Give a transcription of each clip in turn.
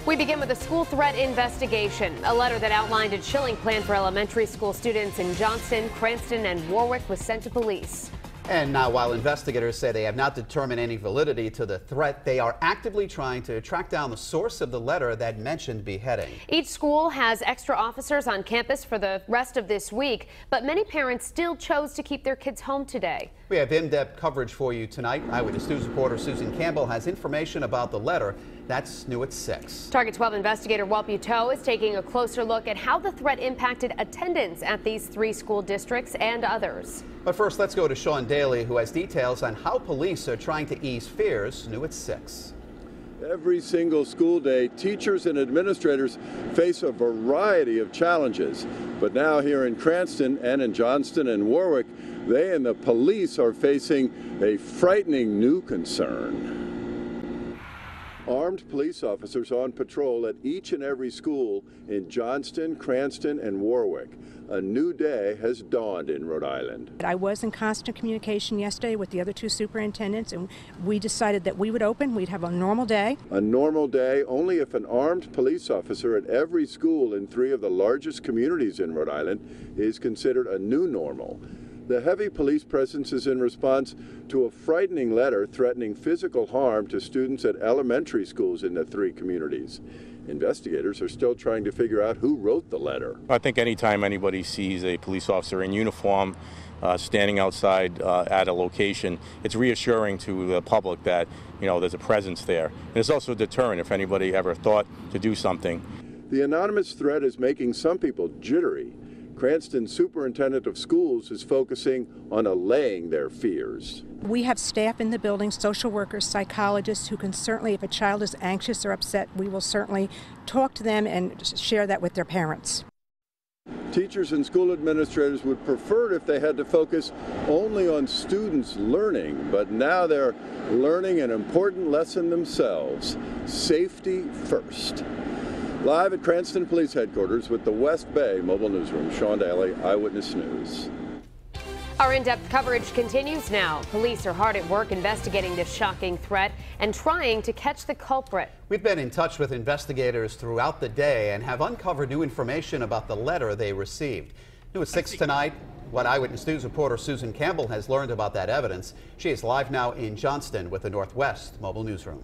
We begin with a school threat investigation. A letter that outlined a chilling plan for elementary school students in Johnston, Cranston, and Warwick was sent to police. And now, while investigators say they have not determined any validity to the threat, they are actively trying to track down the source of the letter that mentioned beheading. Each school has extra officers on campus for the rest of this week, but many parents still chose to keep their kids home today. We have in-depth coverage for you tonight. Eyewitness News reporter Susan Campbell has information about the letter. That's new at 6. Target 12 investigator Walt Buteau is taking a closer look at how the threat impacted attendance at these 3 school districts and others. But first, let's go to Sean Daly, who has details on how police are trying to ease fears. New at 6. Every single school day, teachers and administrators face a variety of challenges. But now here in Cranston and in Johnston and Warwick, they and the police are facing a frightening new concern. Armed police officers on patrol at each and every school in Johnston, Cranston, and Warwick. A new day has dawned in Rhode Island. I was in constant communication yesterday with the other 2 superintendents, and we decided that we would open. We'd have a normal day. A normal day only if an armed police officer at every school in 3 of the largest communities in Rhode Island is considered a new normal. The heavy police presence is in response to a frightening letter threatening physical harm to students at elementary schools in the 3 communities. Investigators are still trying to figure out who wrote the letter. I think anytime anybody sees a police officer in uniform standing outside at a location, it's reassuring to the public that, there's a presence there. And it's also a deterrent if anybody ever thought to do something. The anonymous threat is making some people jittery. Cranston's superintendent of schools is focusing on allaying their fears. We have staff in the building, social workers, psychologists, who can certainly, if a child is anxious or upset, we will certainly talk to them and share that with their parents. Teachers and school administrators would prefer it if they had to focus only on students learning, but now they're learning an important lesson themselves: safety first. Live at Cranston Police Headquarters with the West Bay Mobile Newsroom, Sean Daly, Eyewitness News. Our in-depth coverage continues now. Police are hard at work investigating this shocking threat and trying to catch the culprit. We've been in touch with investigators throughout the day and have uncovered new information about the letter they received. New at 6 tonight, what Eyewitness News reporter Susan Campbell has learned about that evidence. She is live now in Johnston with the Northwest Mobile Newsroom.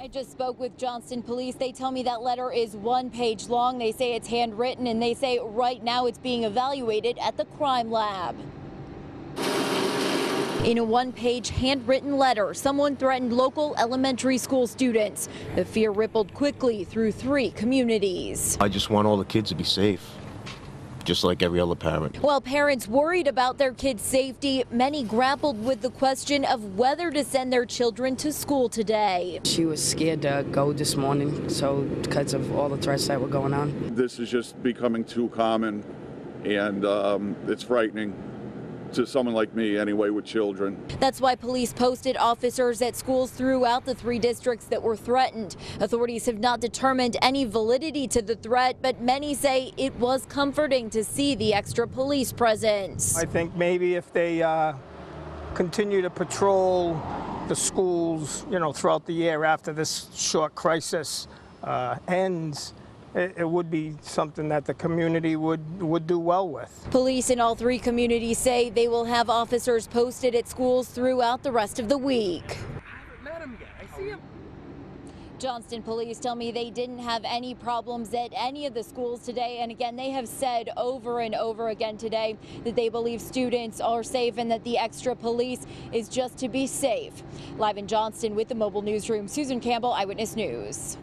I just spoke with Johnston police. They tell me that letter is 1 page long. They say it's handwritten, and they say right now it's being evaluated at the crime lab. In a 1-page handwritten letter, someone threatened local elementary school students. The fear rippled quickly through 3 communities. I just want all the kids to be safe, just like every other parent. While parents worried about their kids' safety, many grappled with the question of whether to send their children to school today. She was scared to go this morning, because of all the threats that were going on. This is just becoming too common, and it's frightening to someone like me anyway with children. That's why police posted officers at schools throughout the 3 districts that were threatened. Authorities have not determined any validity to the threat, but many say it was comforting to see the extra police presence. I think maybe if they continue to patrol the schools, throughout the year after this short crisis ends, it would be something that the community would do well with. Police in all 3 communities say they will have officers posted at schools throughout the rest of the week. Johnston police tell me they didn't have any problems at any of the schools today, and again, they have said over and over again today that they believe students are safe and that the extra police is just to be safe. Live in Johnston with the Mobile Newsroom, Susan Campbell, Eyewitness News.